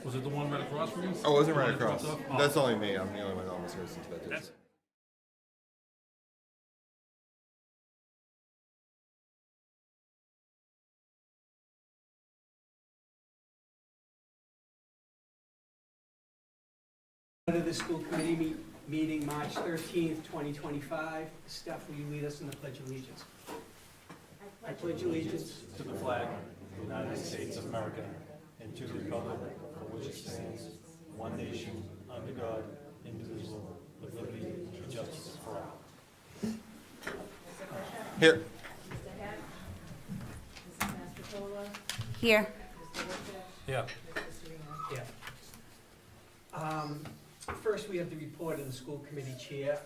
Was it the one right across from you? Oh, it wasn't right The one that across. dropped off? That's only me. I'm the only one that almost goes into that. That's- Go to the school committee meeting March 13th, 2025. Steph, will you lead us in the Pledge of Allegiance? I pledge allegiance. To the flag of the United States of America and to the republic for which it stands, one nation, under God, indivisible, with liberty and justice for all. Here. Here. Yeah. Yeah. First, we have the report of the school committee chair.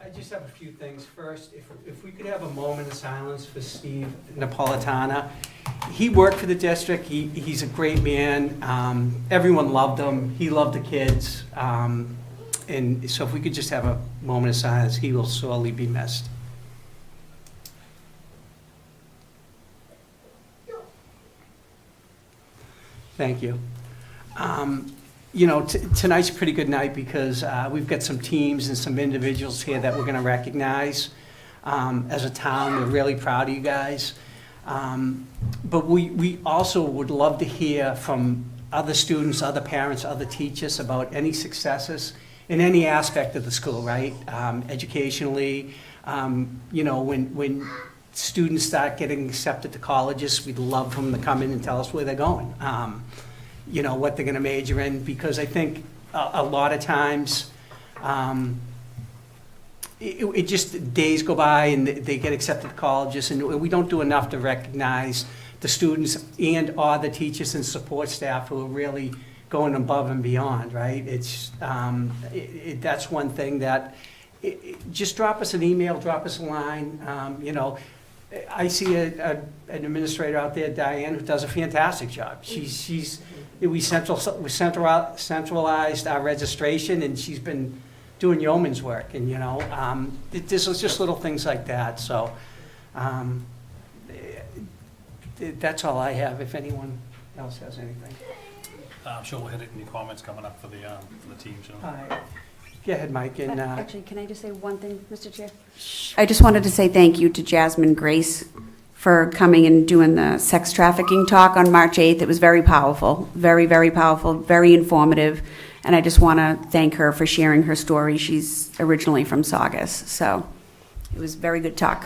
I just have a few things. First, if we could have a moment of silence for Steve Napolitana. He worked for the district. He's a great man. Everyone loved him. He loved the kids. And so if we could just have a moment of silence, he will sorely be missed. Thank you. You know, tonight's a pretty good night because we've got some teams and some individuals here that we're going to recognize. As a town, we're really proud of you guys. But we also would love to hear from other students, other parents, other teachers about any successes in any aspect of the school, right? Educationally, you know, when students start getting accepted to colleges, we'd love them to come in and tell us where they're going. You know, what they're going to major in, because I think a lot of times it just, days go by and they get accepted to colleges, and we don't do enough to recognize the students and or the teachers and support staff who are really going above and beyond, right? It's, that's one thing that, just drop us an email, drop us a line, you know. I see an administrator out there, Diane, who does a fantastic job. We centralized our registration, and she's been doing yeoman's work, and, you know, this is just little things like that, so that's all I have, if anyone else has anything. I'm sure we'll hit it in your comments coming up for the teams, you know. All right. Go ahead, Mike, and, Actually, can I just say one thing, Mr. Chair? I just wanted to say thank you to Jasmine Grace for coming and doing the sex trafficking talk on March 8th. It was very powerful, very, very powerful, very informative. And I just want to thank her for sharing her story. She's originally from Saugus, so it was very good talk.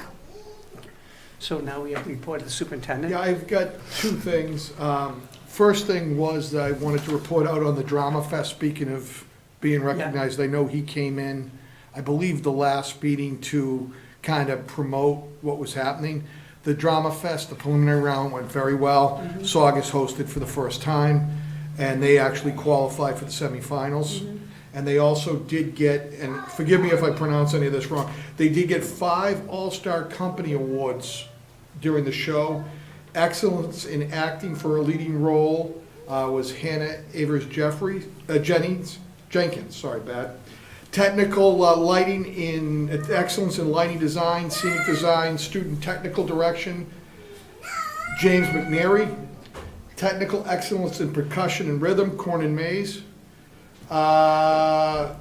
so now we have the report of the superintendent. Yeah, I've got two things. First thing was that I wanted to report out on the Drama Fest, speaking of being recognized. I know he came in, I believe, the last meeting to kind of promote what was happening. The Drama Fest, the preliminary round went very well. Saugus hosted for the first time, and they actually qualified for the semifinals. And they also did get, and forgive me if I pronounce any of this wrong, they did get 5 All-Star Company Awards during the show. Excellence in acting for a leading role was Hannah Jenkins, sorry, bad. Technical lighting in, excellence in lighting design, scenic design, student technical direction, James McNary. Technical excellence in percussion and rhythm, Cornyn Mays.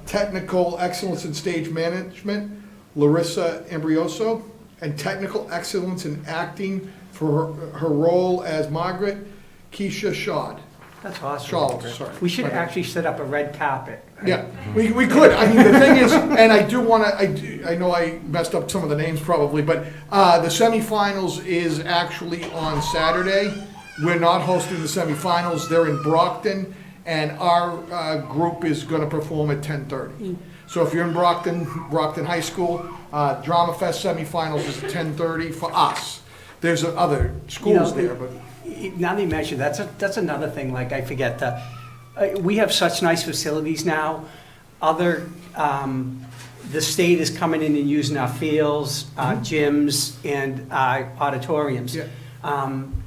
Technical excellence in stage management, Larissa Ambrioso. And technical excellence in acting for her role as Margaret, Keisha Shaw. That's awesome. Shaw, sorry. We should actually set up a red carpet. Yeah, we could. I mean, the thing is, and I do want to, I know I messed up some of the names probably, but the semifinals is actually on Saturday. We're not hosting the semifinals. They're in Brockton, and our group is going to perform at 10:30. So if you're in Brockton High School, Drama Fest semifinals is at 10:30 for us. There's other schools there, but. Now that you mention, that's another thing, like, I forget, we have such nice facilities now. The state is coming in and using our fields, gyms, and auditoriums. Yeah.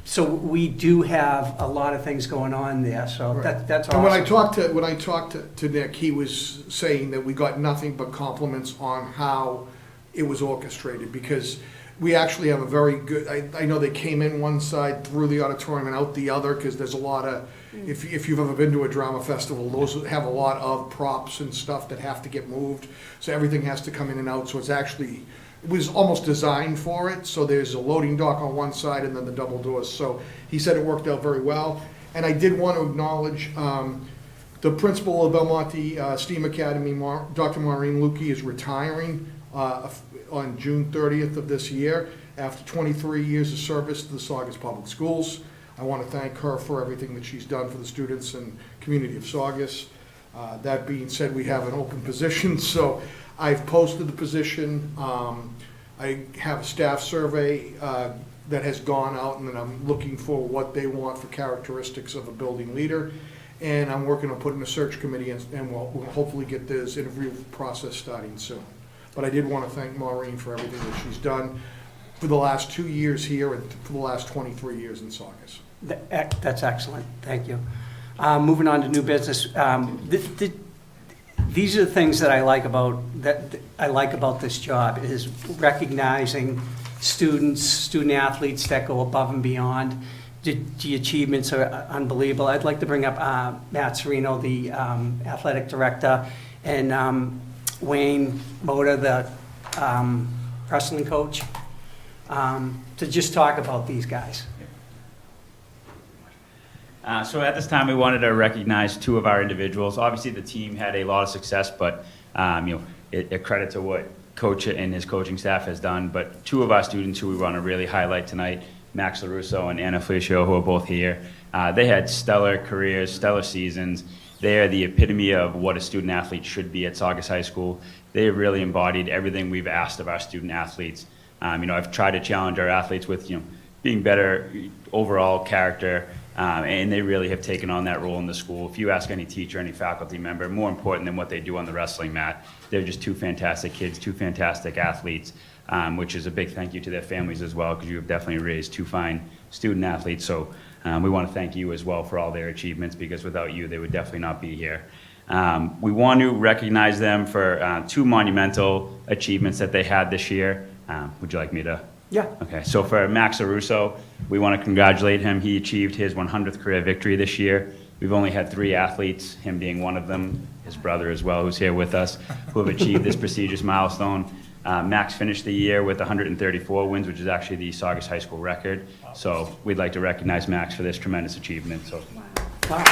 So we do have a lot of things going on there, so Right. that's awesome. And when I talked to Nick, he was saying that we got nothing but compliments on how it was orchestrated, because we actually have a very good, I know they came in one side through the auditorium and out the other, because there's a lot of, if you've ever been to a drama festival, those have a lot of props and stuff that have to get moved. So everything has to come in and out, so it's actually, it was almost designed for it. So there's a loading dock on one side and then the double doors. So he said it worked out very well. And I did want to acknowledge the principal of Belmonte STEAM Academy, Dr. Maureen Lukey, is retiring on June 30th of this year after 23 years of service to the Saugus Public Schools. I want to thank her for everything that she's done for the students and community of Saugus. That being said, we have an open position, so I've posted the position. I have a staff survey that has gone out, and then I'm looking for what they want for characteristics of a building leader. And I'm working on putting a search committee, and we'll hopefully get this interview process starting soon. But I did want to thank Maureen for everything that she's done for the last 2 years here and for the last 23 years in Saugus. That's excellent, thank you. Moving on to new business, these are the things that I like about this job, is recognizing students, student athletes that go above and beyond. The achievements are unbelievable. I'd like to bring up Matt Serino, the athletic director, and Wayne Moda, the wrestling coach, to just talk about these guys. So at this time, we wanted to recognize two of our individuals. Obviously, the team had a lot of success, but a credit to what Coach and his coaching staff has done. But two of our students who we want to really highlight tonight, Max LaRusso and Anna Felicio, who are both here. They had stellar careers, stellar seasons. They are the epitome of what a student athlete should be at Saugus High School. They have really embodied everything we've asked of our student athletes. I've tried to challenge our athletes with being better overall character, and they really have taken on that role in the school. If you ask any teacher, any faculty member, more important than what they do on the wrestling mat, they're just two fantastic kids, two fantastic athletes, which is a big thank you to their families as well, because you have definitely raised two fine student athletes. So we want to thank you as well for all their achievements, because without you, they would definitely not be here. We want to recognize them for two monumental achievements that they had this year. Would you like me to? Yeah. Okay, so for Max LaRusso, we want to congratulate him. He achieved his 100th career victory this year. We've only had 3 athletes, him being one of them, his brother as well, who's here with us, who have achieved this prestigious milestone. Max finished the year with 134 wins, which is actually the Saugus High School record. So we'd like to recognize Max for this tremendous achievement. So. Wow.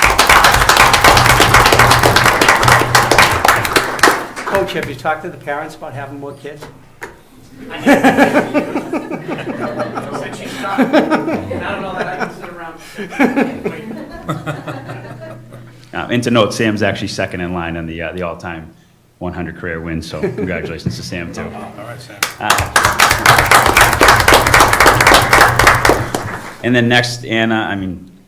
Coach, have you talked to the parents about having more kids? Since she's talking, I don't know that I can sit around. And to note, Sam's actually second in line on the all-time 100 career wins, so congratulations to Sam, too. All right, Sam. And then next, Anna,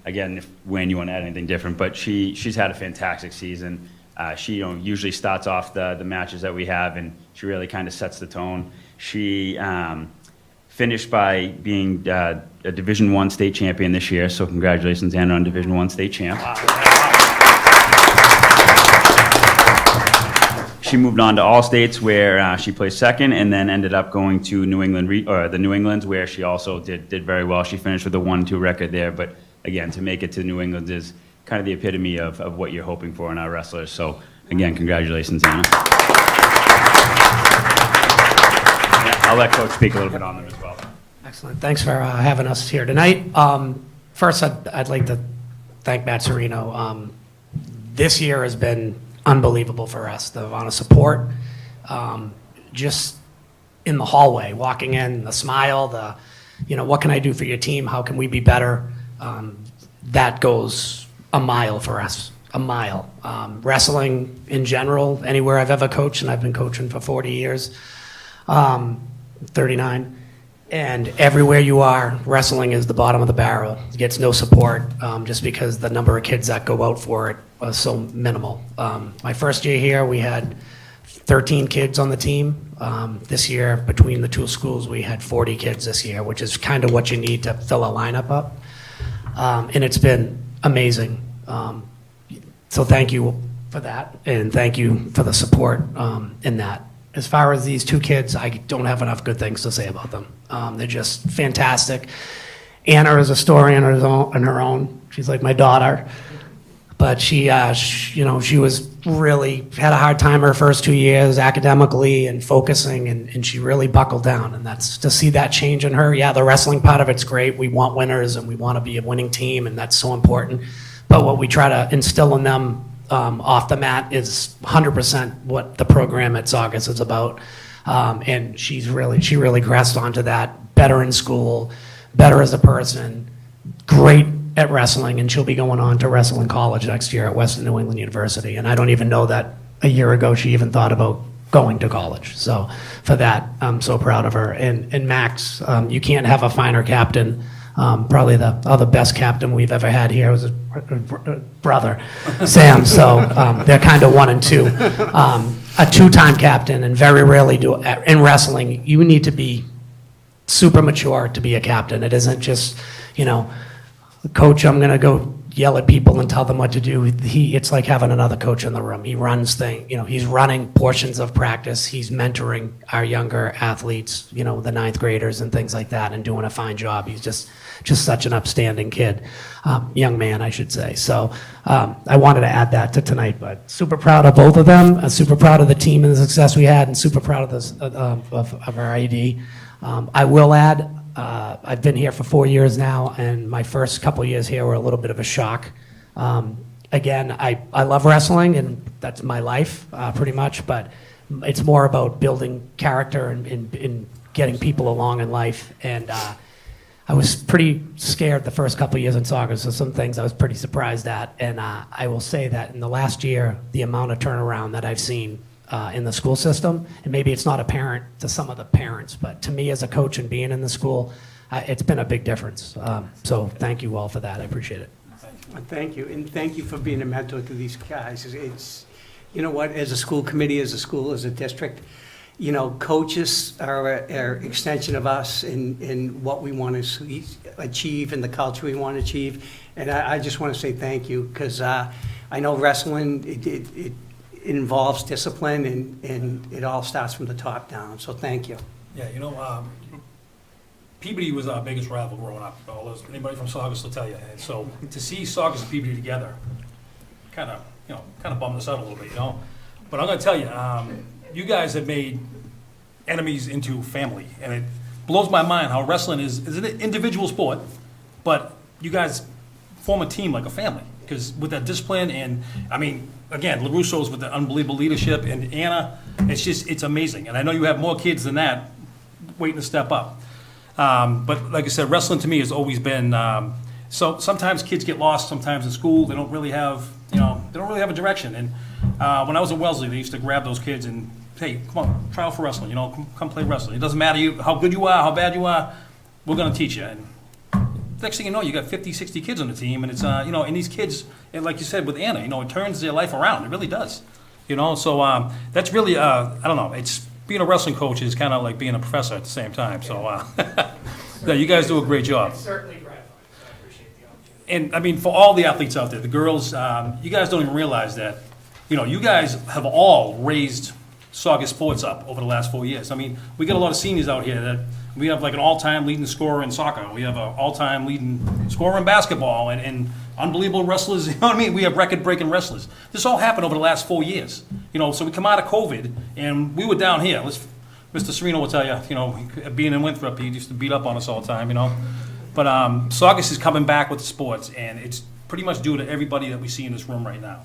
again, if Wayne, you want to add anything different, but she's had a fantastic season. She usually starts off the matches that we have, and she really kind of sets the tone. She finished by being a Division I state champion this year, so congratulations, Anna, on Division I state champ. She moved on to All States, where she placed second, and then ended up going to New England, the New Englands, where she also did very well. She finished with a 1-2 record there, but again, to make it to New England is kind of the epitome of what you're hoping for in our wrestlers. So again, congratulations, Anna. I'll let Coach speak a little bit on them as well. Excellent. Thanks for having us here tonight. First, I'd like to thank Matt Serino. This year has been unbelievable for us. The amount of support, just in the hallway, walking in, the smile, what can I do for your team? How can we be better? That goes a mile for us, a mile. Wrestling in general, anywhere I've ever coached, and I've been coaching for 40 years, 39, and everywhere you are, wrestling is the bottom of the barrel. It gets no support, just because the number of kids that go out for it was so minimal. My first year here, we had 13 kids on the team. This year, between the two schools, we had 40 kids this year, which is kind of what you need to fill a lineup up. And it's been amazing. So thank you for that, and thank you for the support in that. as far as these two kids, I don't have enough good things to say about them. They're just fantastic. Anna is a story on her own. She's like my daughter. But she was really, had a hard time her first 2 years academically and focusing, and she really buckled down. And that's, to see that change in her, yeah, the wrestling part of it's great. We want winners and we want to be a winning team, and that's so important. But what we try to instill in them off the mat is 100% what the program at Saugus is about. And she really grasped onto that, better in school, better as a person, great at wrestling, and she'll be going on to wrestle in college next year at Western New England University. And I don't even know that a year ago she even thought about going to college. So for that, I'm so proud of her. And Max, you can't have a finer captain. Probably the other best captain we've ever had here was a brother, Sam. So they're kind of 1 and 2. A 2-time captain, and very rarely in wrestling, you need to be super mature to be a captain. It isn't just, coach, I'm going to go yell at people and tell them what to do. It's like having another coach in the room. He runs things, he's running portions of practice. He's mentoring our younger athletes, the 9th graders and things like that, and doing a fine job. He's just such an upstanding kid, young man, I should say. So I wanted to add that to tonight, but super proud of both of them. Super proud of the team and the success we had, and super proud of this, of our ID. I will add, I've been here for 4 years now, and my first couple years here were a little bit of a shock. Again, I love wrestling, and that's my life, pretty much, but it's more about building character and getting people along in life. And I was pretty scared the first couple years in Saugus, so some things I was pretty surprised at. And I will say that in the last year, the amount of turnaround that I've seen in the school system, and maybe it's not apparent to some of the parents, but to me as a coach and being in the school, it's been a big difference. So thank you all for that. I appreciate it. Thank you, and thank you for being a mentor to these guys. It's, as a school committee, as a school, as a district, coaches are an extension of us in what we want to achieve and the culture we want to achieve. And I just want to say thank you, because I know wrestling, it involves discipline, and it all starts from the top down. So thank you. Yeah, Peabody was our biggest rival growing up. Anybody from Saugus will tell you. And so to see Saugus and Peabody together, kind of bummed us out a little bit, But I'm going to tell you, you guys have made enemies into family, and it blows my mind how wrestling is an individual sport, but you guys form a team like a family, because with that discipline, and again, LaRusso's with the unbelievable leadership, and Anna, it's amazing. And I know you have more kids than that waiting to step up. But like I said, wrestling to me has always been, so sometimes kids get lost sometimes in school. They don't really have, a direction. And when I was in Wellesley, they used to grab those kids and, hey, come on, try out for wrestling, come play wrestling. It doesn't matter how good you are, how bad you are, we're going to teach you. And next thing you know, you got 50, 60 kids on the team, and it's, and these kids, and like you said with Anna, it turns their life around. It really does. So that's really, I don't know, it's, being a wrestling coach is kind of like being a professor at the same time. So yeah, you guys do a great job. It's certainly gratifying, so I appreciate the opportunity. And for all the athletes out there, the girls, you guys don't even realize that, you guys have all raised Saugus sports up over the last 4 years. We got a lot of seniors out here that we have like an all-time leading scorer in soccer. We have an all-time leading scorer in basketball, and unbelievable wrestlers. We have record-breaking wrestlers. This all happened over the last 4 years. So we come out of COVID, and we were down here. Mr. Serino will tell you, being in Winthrop, he used to beat up on us all the time, But Saugus is coming back with the sports, and it's pretty much due to everybody that we see in this room right now.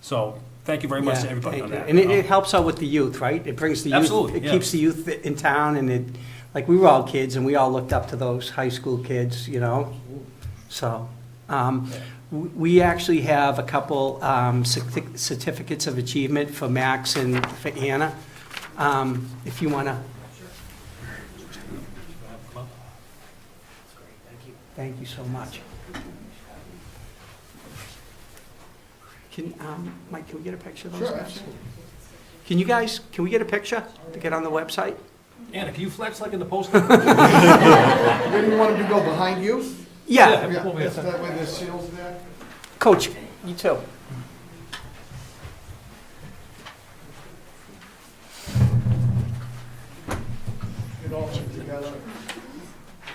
So thank you very much to everybody on that. And it helps out with the youth, right? It brings the youth. Absolutely, It yeah. keeps the youth in town, and like we were all kids, and we all looked up to those high school kids, So we actually have a couple certificates of achievement for Max and for Anna. If you want to. Thank you so much. Mike, can we get a picture of those Sure, guys? absolutely. Can we get a picture to get on the website? Anna, can you flex like in the poster? Where do you want him to go, behind you? Yeah, Yeah, if that way the seal's there. Coach, you too.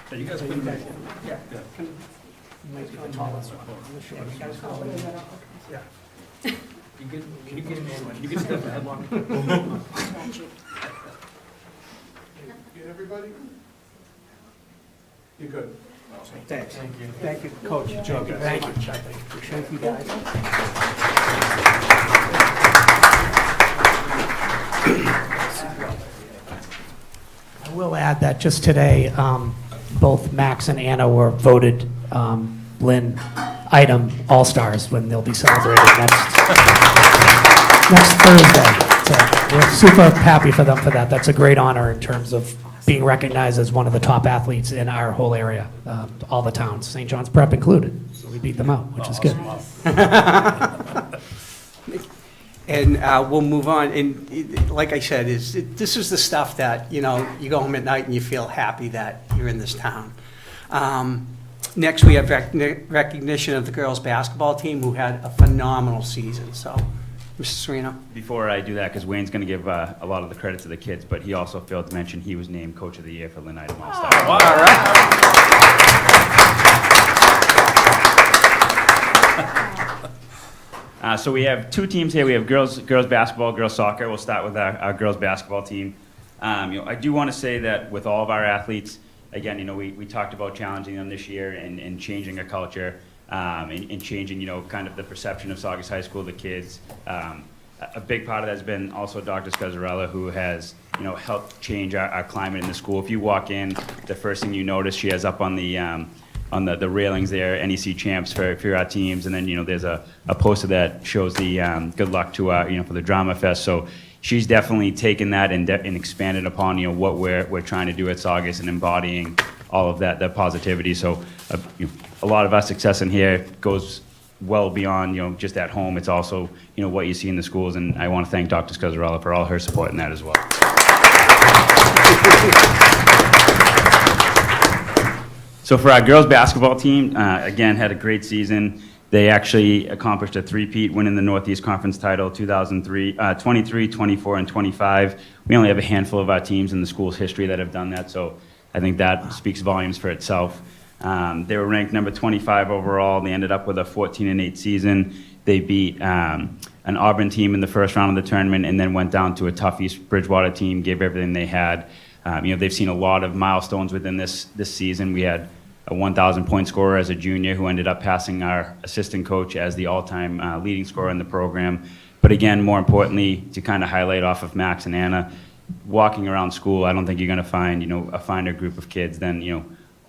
Yeah, you guys have been, Yeah. yeah. Can you get step ahead, Mark? Get everybody? You're good. Thanks. Thank you, Coach. Thank you very much. Thank you, guys. I will add that just today, both Max and Anna were voted Lynn Item All-Stars when they'll be celebrated next Thursday. So we're super happy for them for that. That's a great honor in terms of being recognized as one of the top athletes in our whole area, all the towns, St. John's Prep included. So we beat them out, which is good. And we'll move on. And like I said, this is the stuff that, you know, you go home at night and you feel happy that you're in this town. Next, we have recognition of the girls' basketball team, who had a phenomenal season. So, Mr. Serino. Before I do that, because Wayne's going to give a lot of the credit to the kids, but he also failed to mention he was named Coach of the Year for Lynn Item All-Star. All right. So we have two teams here. We have girls basketball, girls soccer. We'll start with our girls basketball team. I do want to say that with all of our athletes, again, we talked about challenging them this year and changing a culture and changing, kind of the perception of Saugus High School, the kids. A big part of that has been also Dr. Scazzarella, who has, helped change our climate in the school. If you walk in, the first thing you notice, she has up on the railings there, NEC champs for our teams, and then there's a poster that shows the good luck to for the drama fest. So she's definitely taken that and expanded upon what we're trying to do at Saugus and embodying all of that positivity. So a lot of our success in here goes well beyond just at home. It's also what you see in the schools, and I want to thank Dr. Scazzarella for all her support in that as well. So for our girls basketball team, again, had a great season. They actually accomplished a three-peat, winning the Northeast Conference title 23, 24, and 25. We only have a handful of our teams in the school's history that have done that, so I think that speaks volumes for itself. They were ranked number 25 overall. They ended up with a 14-8 season. They beat an Auburn team in the first round of the tournament and then went down to a tough East Bridgewater team, gave everything they had. They've seen a lot of milestones within this season. We had a 1,000-point scorer as a junior who ended up passing our assistant coach as the all-time leading scorer in the program. But again, more importantly, to kind of highlight off of Max and Anna, walking around school, I don't think you're going to find, a finer group of kids than,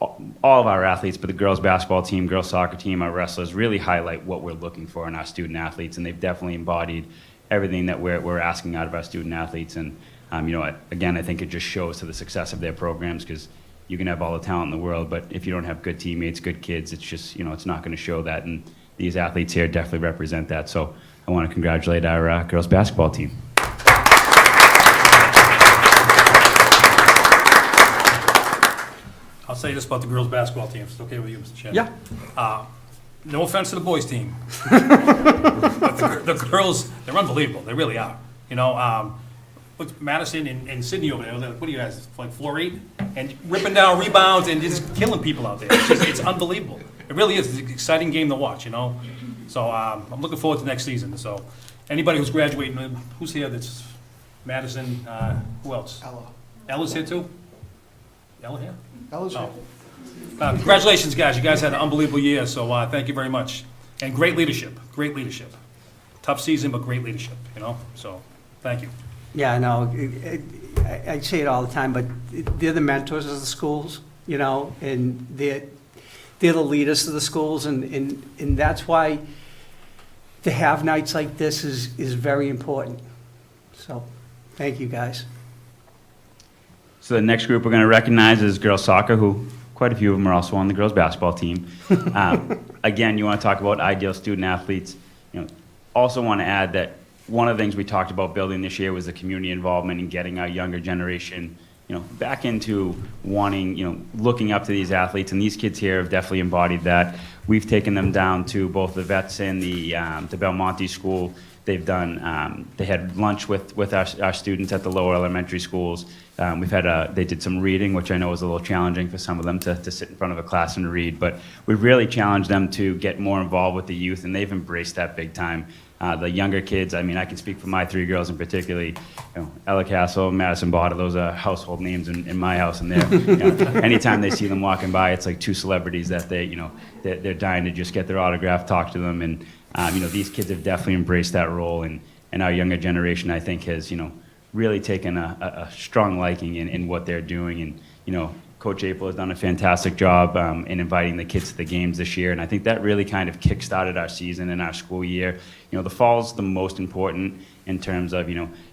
all of our athletes, but the girls basketball team, girls soccer team, our wrestlers really highlight what we're looking for in our student athletes, and they've definitely embodied everything that we're asking out of our student athletes. And again, I think it just shows to the success of their programs, because you can have all the talent in the world, but if you don't have good teammates, good kids, it's just it's not going to show that. And these athletes here definitely represent that. So I want to congratulate our girls basketball team. I'll say this about the girls' basketball team, if it's okay with you, Mr. Chairman. Yeah. No offense to the boys' team. But the girls, they're unbelievable. They really are. With Madison and Sydney over there, what do you guys, like 4'8"? And ripping down rebounds and just killing people out there. It's unbelievable. It really is. It's an exciting game to watch, So I'm looking forward to next season. So anybody who's graduating, who's here that's Madison, who else? Ella. Ella's here too? Ella here? Ella's here. Oh. Congratulations, guys. You guys had an unbelievable year, so thank you very much. And great leadership. Great leadership. Tough season, but great leadership, So thank you. Yeah, I know. I say it all the time, but they're the mentors of the schools, and they're the leaders of the schools, and that's why to have nights like this is very important. So, thank you, guys. So the next group we're going to recognize is girls soccer, who quite a few of them are also on the girls basketball team. Again, you want to talk about ideal student athletes. Also want to add that one of the things we talked about building this year was the community involvement and getting our younger generation, back into wanting, looking up to these athletes. And these kids here have definitely embodied that. we've taken them down to both the vets and the Belmonte school. They've done, they had lunch with our students at the lower elementary schools. They did some reading, which I know was a little challenging for some of them to sit in front of a class and read, but we've really challenged them to get more involved with the youth, and they've embraced that big time. The younger kids, I mean, I can speak for my 3 girls in particularly, Ella Castle, Madison Botta, those are household names in my house, and anytime they see them walking by, it's like 2 celebrities that they're dying to just get their autograph, talk to them, and these kids have definitely embraced that role, and our younger generation, I think, has, really taken a strong liking in what they're doing, and, Coach April has done a fantastic job in inviting the kids to the games this year, and I think that really kind of kick-started our season and our school year. The fall's the most important in terms of,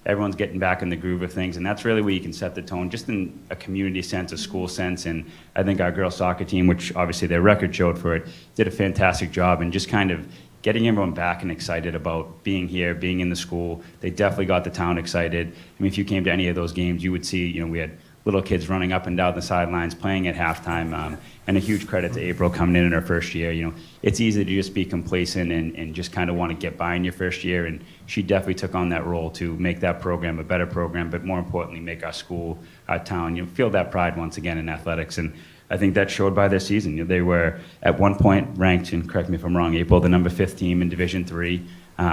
everyone's getting back in the groove of things, and that's really where you can set the tone, just in a community sense, a school sense, and I think our girls soccer team, which obviously their record showed for it, did a fantastic job in just kind of getting everyone back and excited about being here, being in the school. They definitely got the town excited. I mean, if you came to any of those games, you would see, we had little kids running up and down the sidelines, playing at halftime, and a huge credit to April coming in her first year. It's easy to just be complacent and just kind of want to get by in your first year, and she definitely took on that role to make that program a better program, but more importantly, make our school, our town, feel that pride once again in athletics. And I think that showed by their season. They were at one point ranked, and correct me if I'm wrong, April, the number 5th team in Division III.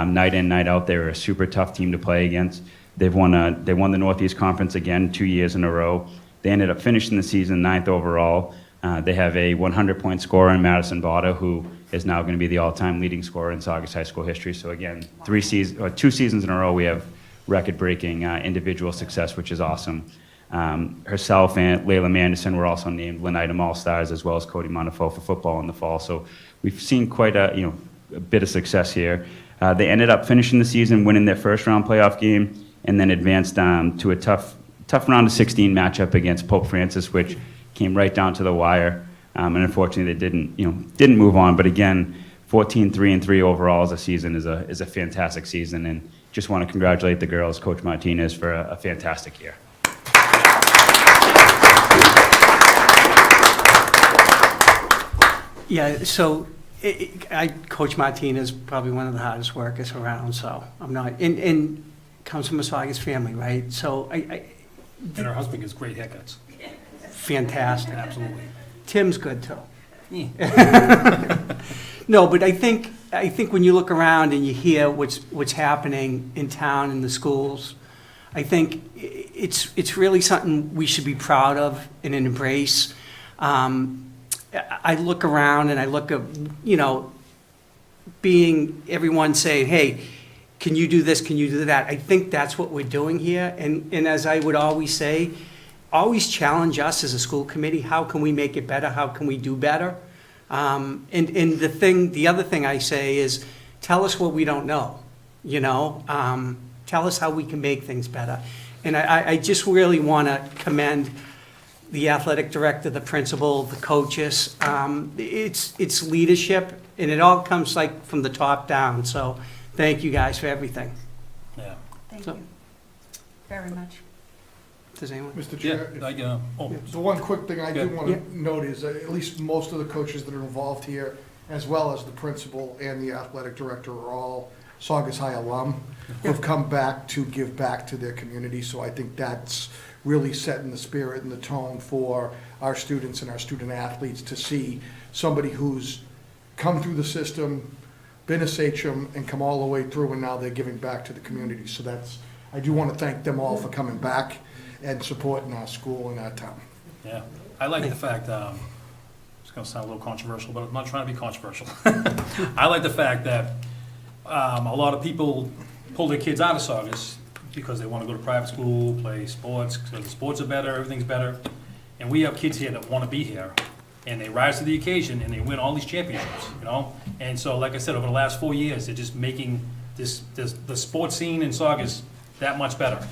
Night in, night out, they were a super tough team to play against. They won the Northeast Conference again 2 years in a row. They ended up finishing the season 9th overall. They have a 100-point scorer in Madison Botta, who is now going to be the all-time leading scorer in Saugus High School history. So again, 2 seasons in a row, we have record-breaking individual success, which is awesome. Herself and Layla Manderson were also named Lynn Item All-Stars, as well as Cody Montefiore for football in the fall. So we've seen quite a bit of success here. They ended up finishing the season, winning their first-round playoff game, and then advanced to a tough round of 16 matchup against Pope Francis, which came right down to the wire. And unfortunately, they didn't move on. But again, 14-3-3 overall as a season is a fantastic season, and just want to congratulate the girls, Coach Martinez, for a fantastic year. Yeah, so Coach Martinez, probably one of the hardest workers around, so I'm not, and comes from a Saugus family, right? So And her husband gets great haircuts. fantastic. Absolutely. Tim's good too. No, but I think when you look around and you hear what's happening in town in the schools, I think it's really something we should be proud of and embrace. I look around and I look at, being everyone saying, hey, can you do this, can you do that? I think that's what we're doing here. And as I would always say, always challenge us as a school committee. How can we make it better? How can we do better? And the other thing I say is, tell us what we don't know, tell us how we can make things better. And I just really want to commend the athletic director, the principal, the coaches. It's leadership, and it all comes from the top down. So thank you guys for everything. Yeah. Thank So- you very much. Does anyone? Mr. Yeah, Chair, oh, so one quick thing I do Yeah. want to note is that at least most of the coaches that are involved here, as well as the principal and the athletic director, are all Saugus High alum who have come back to give back to their community. So I think that's really setting the spirit and the tone for our students and our student athletes to see somebody who's come through the system, been a sachem, and come all the way through, and now they're giving back to the community. So I do want to thank them all for coming back and supporting our school and our town. yeah. I like the fact, it's going to sound a little controversial, but I'm not trying to be controversial. I like the fact that a lot of people pull their kids out of Saugus because they want to go to private school, play sports, because the sports are better, everything's better. And we have kids here that want to be here, and they rise to the occasion, and they win all these championships, And so, like I said, over the last 4 years, they're just making the sports scene in Saugus that much better.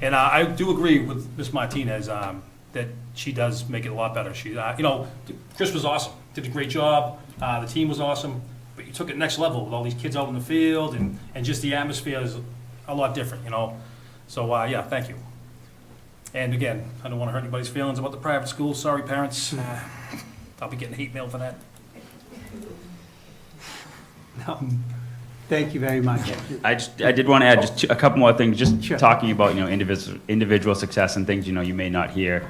And I do agree with Ms. Martinez that she does make it a lot better. She, Chris was awesome, did a great job. The team was awesome, but you took it next level with all these kids out in the field, and just the atmosphere is a lot different, So, yeah, thank you. And again, I don't want to hurt anybody's feelings about the private schools. Sorry, parents. I'll be getting hate mail for that. No. Thank you very much. I did want to add just a couple more things, just Sure. talking about, individual success and things, you may not hear.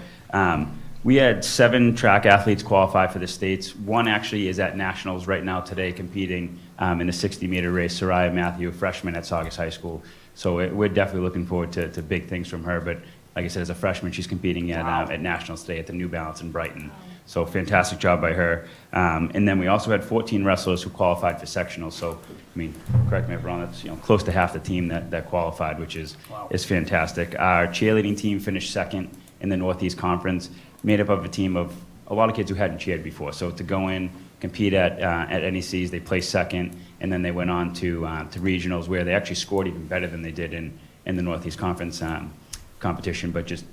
We had 7 track athletes qualify for the states. One actually is at nationals right now today competing in a 60-meter race, Soraya Matthew, a freshman at Saugus High School. So we're definitely looking forward to big things from her. But like I said, as a freshman, she's competing at nationals today at the New Balance in Brighton. So fantastic job by her. And then we also had 14 wrestlers who qualified for sectionals. So, correct me if I'm wrong, that's close to half the team that qualified, which is fantastic. Our cheerleading team finished second in the Northeast Conference, made up of a team of a lot of kids who hadn't cheered before. So to go in, compete at NECs, they placed second, and then they went on to regionals where they actually scored even better than they did in the Northeast Conference competition, but just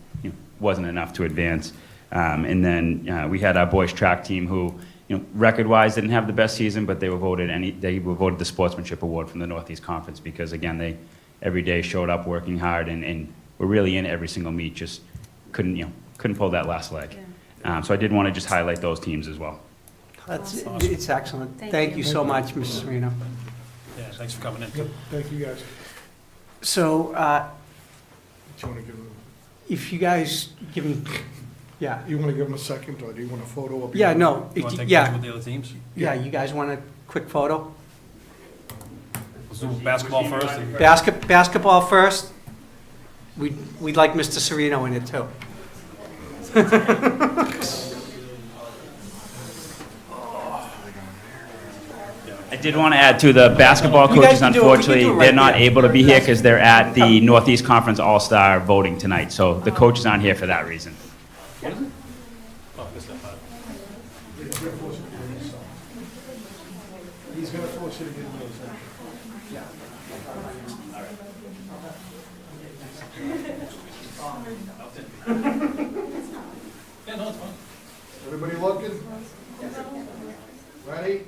wasn't enough to advance. And then we had our boys track team who, record-wise didn't have the best season, but they were voted the Sportsmanship Award from the Northeast Conference because again they every day showed up working hard and were really in every single meet, just couldn't pull that last leg. So I did want to just highlight those teams as well. It's excellent. Thank you so much, Mrs. Serino. Yeah, thanks for coming in. Yep, thank you, guys. So Do you want to give them, if you guys give me, yeah, you want to give them a second, or do you want a photo of? yeah, no, You want to take pictures yeah, with the other teams? yeah, you guys want a quick photo? Let's do basketball first. and- Basketball first. We'd like Mr. Serino in it too. I did want to add to the basketball You guys coaches, can do it. We can unfortunately, do it right they're not there. able to be here because they're at the Northeast Conference All-Star voting tonight. So the coaches aren't here for that reason. Oh, missed that part. He's going to force you to get in those. Yeah, no, it's fine. Everybody looking? Ready?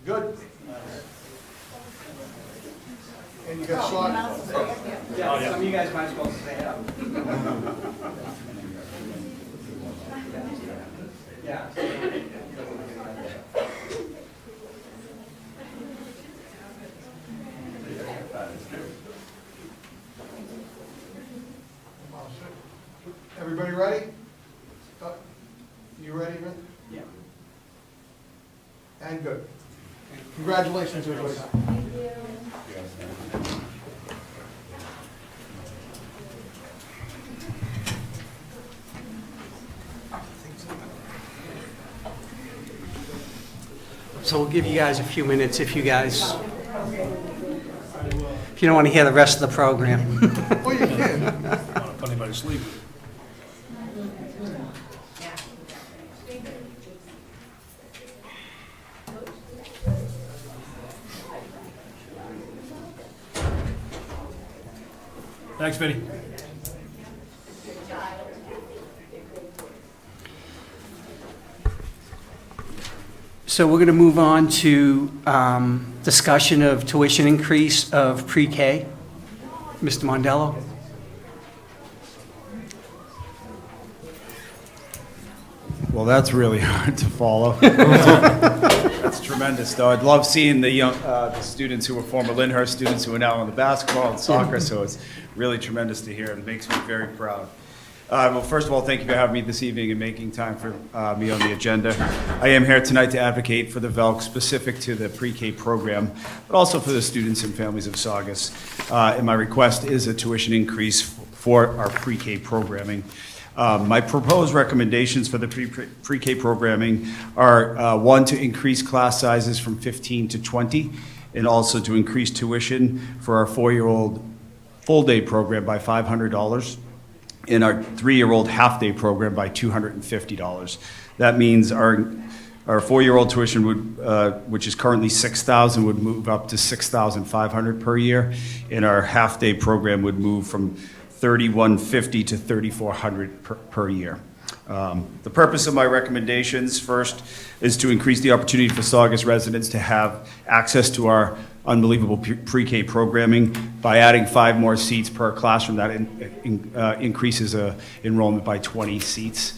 Good. And you got shot. Yeah, some of you guys might as well stay up. Yeah. Everybody ready? You ready, Rick? Yeah. And good. Congratulations, everybody. So we'll give you guys a few minutes if you don't want to hear the rest of the program. Oh, you can. Don't want to put anybody to sleep. Thanks, Vinny. So we're going to move on to discussion of tuition increase of pre-K. Mr. Mondello? Well, that's really hard to follow. That's tremendous, though. I'd love seeing the students who were former Lyndhurst students who are now on the basketball and soccer, so it's really tremendous to hear. It makes me very proud. Well, first of all, thank you for having me this evening and making time for me on the agenda. I am here tonight to advocate for the VELC specific to the pre-K program, but also for the students and families of Saugus. And my request is a tuition increase for our pre-K programming. My proposed recommendations for the pre-K programming are, one, to increase class sizes from 15 to 20, and also to increase tuition for our 4-year-old full-day program by $500, and our 3-year-old half-day program by $250. That means our 4-year-old tuition would, which is currently $6,000, would move up to $6,500 per year, and our half-day program would move from $3,150 to $3,400 per year. The purpose of my recommendations, first, is to increase the opportunity for Saugus residents to have access to our unbelievable pre-K programming by adding 5 more seats per classroom. That increases enrollment by 20 seats.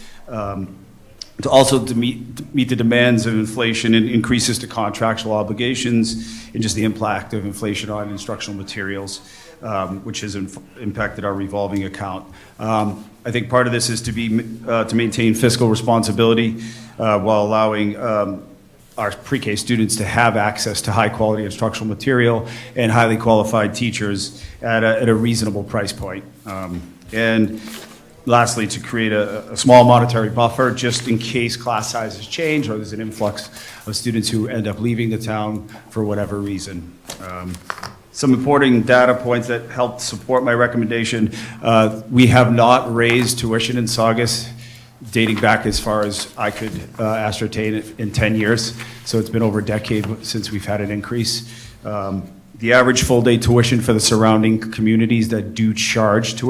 to meet the demands of inflation and increases to contractual obligations, and just the impact of inflation on instructional materials, which has impacted our revolving account. I think part of this is to maintain fiscal responsibility while allowing our pre-K students to have access to high-quality instructional material and highly qualified teachers at a reasonable price point. And lastly, to create a small monetary buffer just in case class sizes change or there's an influx of students who end up leaving the town for whatever reason. Some important data points that helped support my recommendation. We have not raised tuition in Saugus dating back as far as I could ascertain it in 10 years. So it's been over a decade since we've had an increase. The average full-day tuition for the surrounding communities that do charge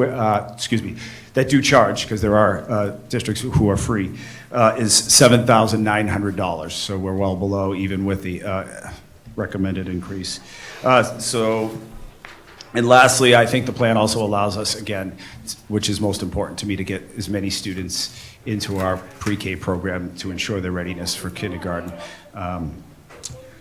that do charge, because there are districts who are free, is $7,900. So we're well below even with the recommended increase. And lastly, I think the plan also allows us, again, which is most important to me, to get as many students into our pre-K program to ensure their readiness for kindergarten.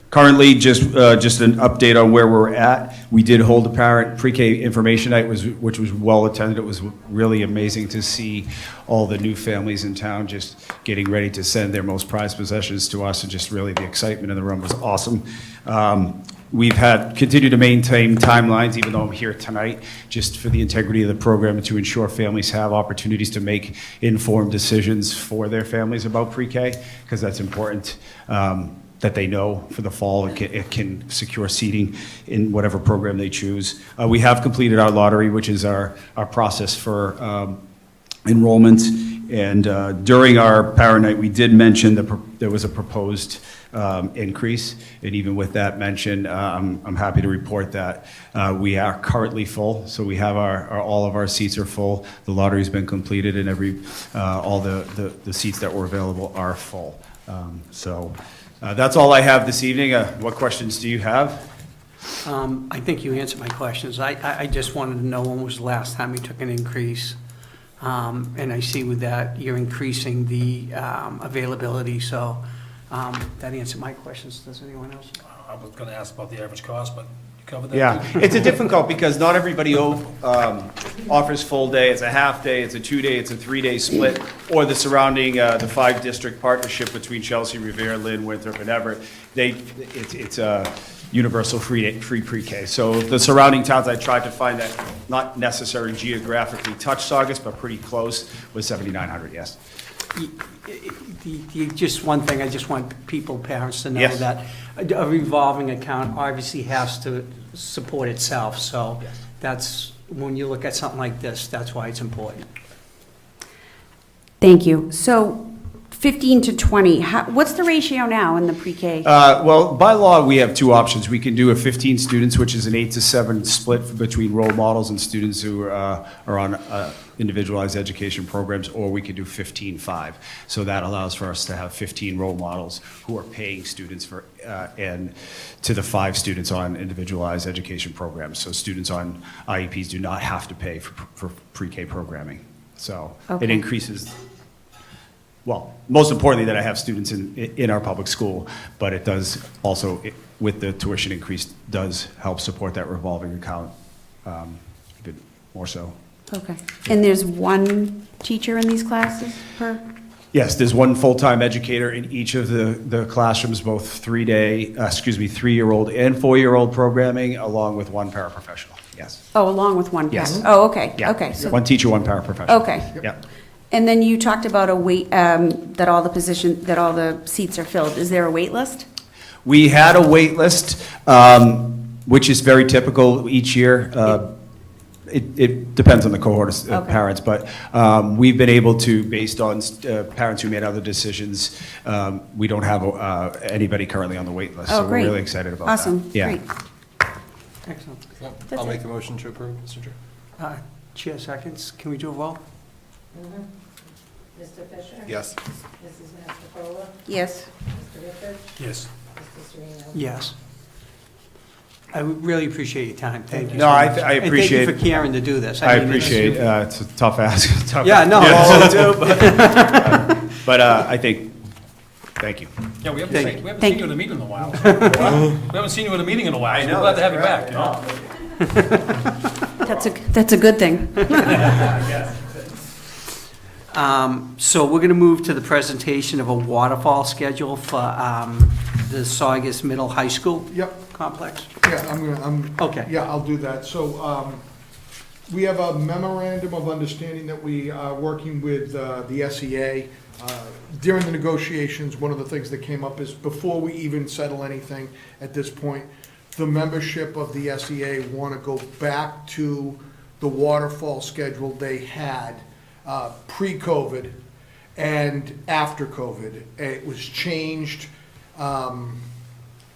Currently, just an update on where we're at. We did hold a parent pre-K information night, which was well attended. It was really amazing to see all the new families in town just getting ready to send their most prized possessions to us, and just really the excitement in the room was awesome. We've continued to maintain timelines, even though I'm here tonight, just for the integrity of the program and to ensure families have opportunities to make informed decisions for their families about pre-K, because that's important. That they know for the fall, it can secure seating in whatever program they choose. We have completed our lottery, which is our process for enrollment. And during our parent night, we did mention there was a proposed increase. And even with that mention, I'm happy to report that we are currently full. So we have all of our seats are full. The lottery's been completed, and all the seats that were available are full. That's all I have this evening. What questions do you have? I think you answered my questions. I just wanted to know when was the last time you took an increase. And I see with that, you're increasing the availability, so that answered my questions. Does anyone else? I was gonna ask about the average cost, but you covered that. Yeah, it's a difficult because not everybody offers full day. It's a half day, it's a 2-day, it's a 3-day split, or the surrounding, the 5-district partnership between Chelsea, Revere, Lynn, Winthrop, and Everett. It's a universal free pre-K. So the surrounding towns, I tried to find that not necessarily geographically touch Saugus, but pretty close, was 7,900, yes. Just one thing, I just want parents to know Yes. that a revolving account obviously has to support itself, so Yes. that's, when you look at something like this, that's why it's important. Thank you. So 15 to 20, what's the ratio now in the pre-K? Well, by law, we have two options. We can do a 15 students, which is an 8 to 7 split between role models and students who are on individualized education programs, or we could do 15-5. So that allows for us to have 15 role models who are paying students for, and to the 5 students on individualized education programs. So students on IEPs do not have to pay for pre-K programming. So it Okay. increases. Well, most importantly, that I have students in our public school, but it does also, with the tuition increase, does help support that revolving account even more so. Okay. And there's one teacher in these classes per? Yes, there's one full-time educator in each of the classrooms, both 3-year-old and 4-year-old programming, along with one paraprofessional, yes. Oh, along with one Yes. parent? Oh, okay, Yeah. okay. So, One teacher, one paraprofessional. okay. Yeah. And then you talked about a wait, that all the seats are filled. Is there a wait list? We had a wait list, which is very typical each year. It depends on the cohort of Okay. parents, but we've been able to, based on parents who made other decisions, we don't have anybody currently on the wait list. Oh, So great. we're really excited about that. Awesome, Yeah. great. Excellent. That's I'll it. make a motion to approve, Mr. Chair. Chair seconds, can we do a roll? Mr. Fisher? Yes. Mrs. Mastrocola? Yes. Mr. Rippert? Yes. Mr. Sereno? Yes. I really appreciate your time, thank you. No, so I much. I And appreciate, thank you for caring to do this. I mean, appreciate, it's a tough ask. tough Yeah, no. ask to do, but I think, thank you. Yeah, we haven't Thank seen, we haven't Thank seen you in a meeting in a while. So we haven't seen you in a meeting in a while, so we're glad to have you back, you know? That's a good thing. So we're going to move to the presentation of a waterfall schedule for the Saugus Middle High School Yep, complex. yeah, Okay. yeah, I'll do that. So, we have a memorandum of understanding that we are working with the SEA. During the negotiations, one of the things that came up is before we even settle anything at this point, the membership of the SEA want to go back to the waterfall schedule they had pre-COVID and after COVID. It was changed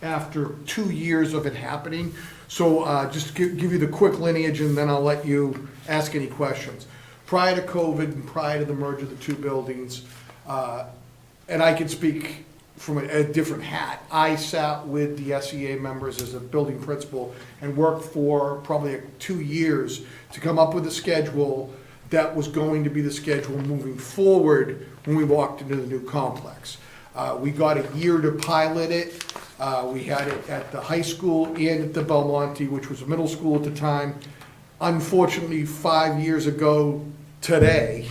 after 2 years of it happening. So just give you the quick lineage, and then I'll let you ask any questions. Prior to COVID and prior to the merger of the two buildings, and I can speak from a different hat, I sat with the SEA members as a building principal and worked for probably 2 years to come up with a schedule that was going to be the schedule moving forward when we walked into the new complex. We got a year to pilot it. We had it at the high school and at the Belmonte, which was a middle school at the time. Unfortunately, 5 years ago today,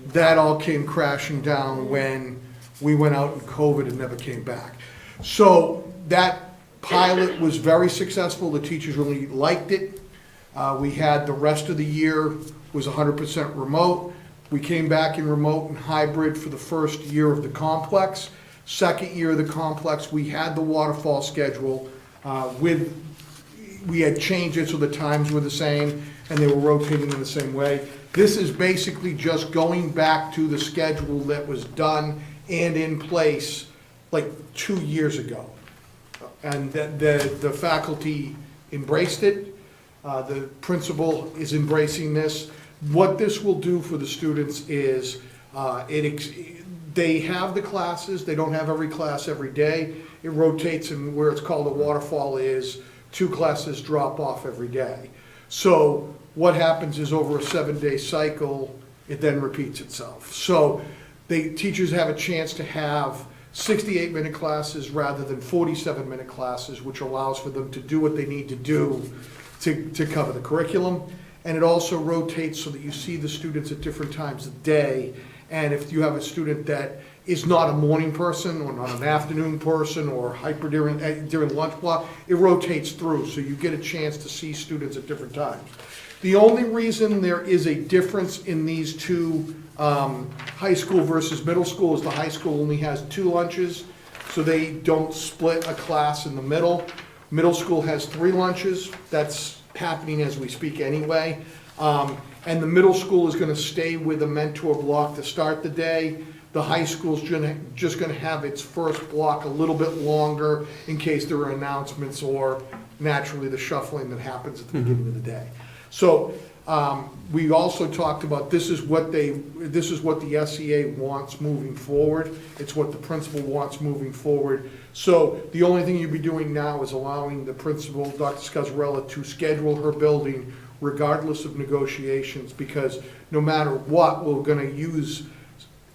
that all came crashing down when we went out in COVID and never came back. So that pilot was very successful. The teachers really liked it. We had the rest of the year was 100% remote. We came back in remote and hybrid for the first year of the complex. Second year of the complex, we had the waterfall schedule we had changed it so the times were the same and they were rotating in the same way. This is basically just going back to the schedule that was done and in place like 2 years ago. And the faculty embraced it. The principal is embracing this. What this will do for the students is they have the classes, they don't have every class every day. It rotates, and where it's called a waterfall is 2 classes drop off every day. So what happens is over a 7-day cycle, it then repeats itself. So the teachers have a chance to have 68-minute classes rather than 47-minute classes, which allows for them to do what they need to do to cover the curriculum. And it also rotates so that you see the students at different times of day. And if you have a student that is not a morning person or not an afternoon person or hyper during lunch block, it rotates through, so you get a chance to see students at different times. The only reason there is a difference in these two high school versus middle school is the high school only has 2 lunches, so they don't split a class in the middle. Middle school has 3 lunches. That's happening as we speak anyway. And the middle school is going to stay with a mentor block to start the day. The high school's just going to have its first block a little bit longer in case there are announcements or naturally the shuffling that happens at the beginning of the day. So we also talked about this is what the SEA wants moving forward. It's what the principal wants moving forward. So the only thing you'd be doing now is allowing the principal, Dr. Scazzarella, to schedule her building regardless of negotiations, because no matter what, we're going to use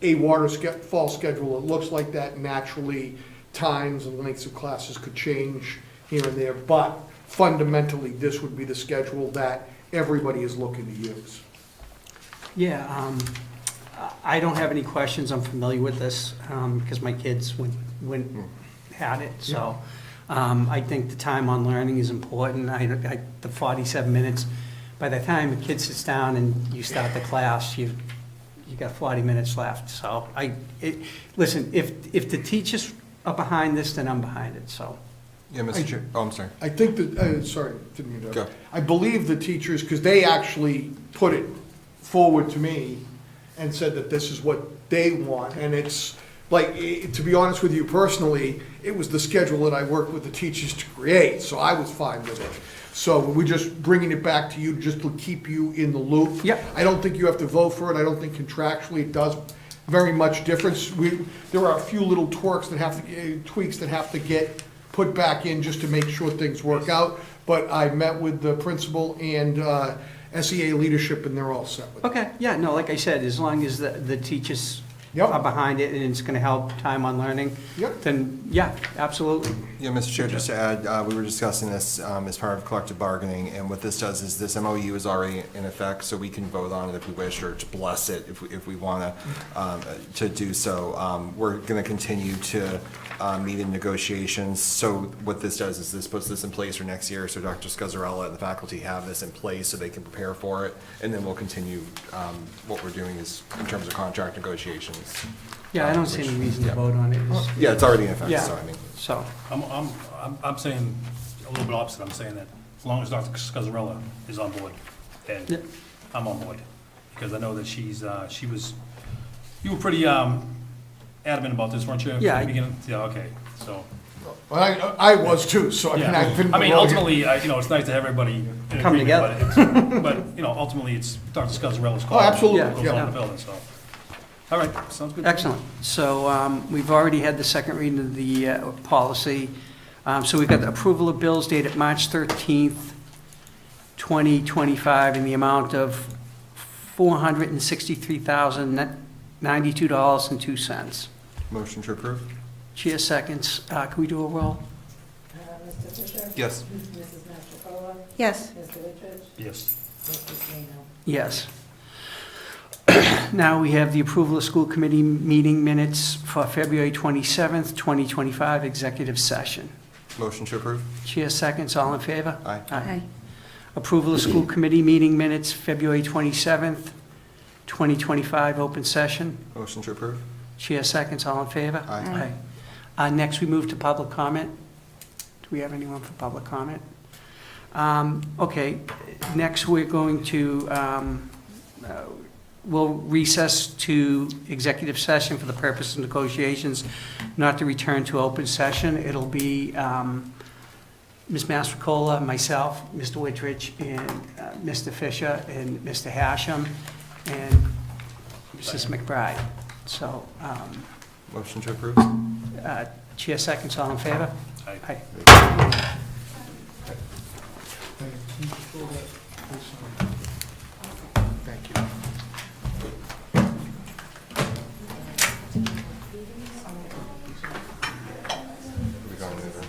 a waterfall schedule. It looks like that naturally. Times and lengths of classes could change here and there, but fundamentally, this would be the schedule that everybody is looking to use. Yeah, I don't have any questions. I'm familiar with this because my kids had it. So I think the time on learning is important. The 47 minutes, by the time a kid sits down and you start the class, you got 40 minutes left. So listen, if the teachers are behind this, then I'm behind it, so. Yeah, Mr. Chair. Oh, I'm sorry. I think that, sorry, didn't mean to. Go. I believe the teachers, because they actually put it forward to me and said that this is what they want. And it's like, to be honest with you personally, it was the schedule that I worked with the teachers to create, so I was fine with it. So we're just bringing it back to you just to keep you in the loop. Yep. I don't think you have to vote for it. I don't think contractually it does very much difference. There are a few little tweaks that have to get put back in just to make sure things work out. But I met with the principal and SEA leadership, and they're all set with it. Okay, yeah, no, like I said, as long as the teachers Yep. are behind it and it's going to help time on learning, Yep. then, yeah, absolutely. Yeah, Mr. Chair, just to add, we were discussing this as part of collective bargaining, and what this does is this MOU is already in effect, so we can vote on it if we wish, or to bless it if we want to do so. We're going to continue to meet in negotiations, so what this does is this puts this in place for next year, so Dr. Scazzarella and the faculty have this in place so they can prepare for it, and then we'll continue what we're doing is in terms of contract negotiations. Yeah, I don't see any reason to vote on it. Yeah, it's already in effect, Yeah. so I mean. So, I'm saying a little bit opposite. I'm saying that as long as Dr. Scazzarella is on board, Yeah. and I'm on board, because I know that she was, you were pretty adamant about this, weren't you? Yeah, From the beginning? Yeah, okay, so, Well, I was too, so I mean, yeah. I've been. I mean, ultimately, it's nice to have everybody in Come agreement, together. But, ultimately, it's Dr. Scazzarella's call. Oh, absolutely, What goes on in yeah. the building, so. All right, sounds good. excellent. So we've already had the second reading of the policy. So we've got the approval of bills dated March 13th, 2025, in the amount of $463,092.02. Motion to approve? Chair seconds. Can we do a roll? Mr. Fisher? Yes. Mrs. Mastrocola? Yes. Mr. Richards? Yes. Mr. Zeno? Yes. Now we have the approval of school committee meeting minutes for February 27th, 2025, executive session. Motion to approve? Chair seconds, all in favor? Aye. Aye. Approval of school committee meeting minutes, February 27th, 2025, open session. Motion to approve? Chair seconds, all in favor? Aye. Next, we move to public comment. Do we have anyone for public comment? Okay, next we're going to, we'll recess to executive session for the purpose of negotiations, not to return to open session. It'll be Ms. Mastrocola, myself, Mr. Whitridge, and Mr. Fisher, and Mr. Hashem, and Mrs. McBride. So, Motion to approve? chair seconds, all in favor? Aye. Aye. Thank you. We're going over.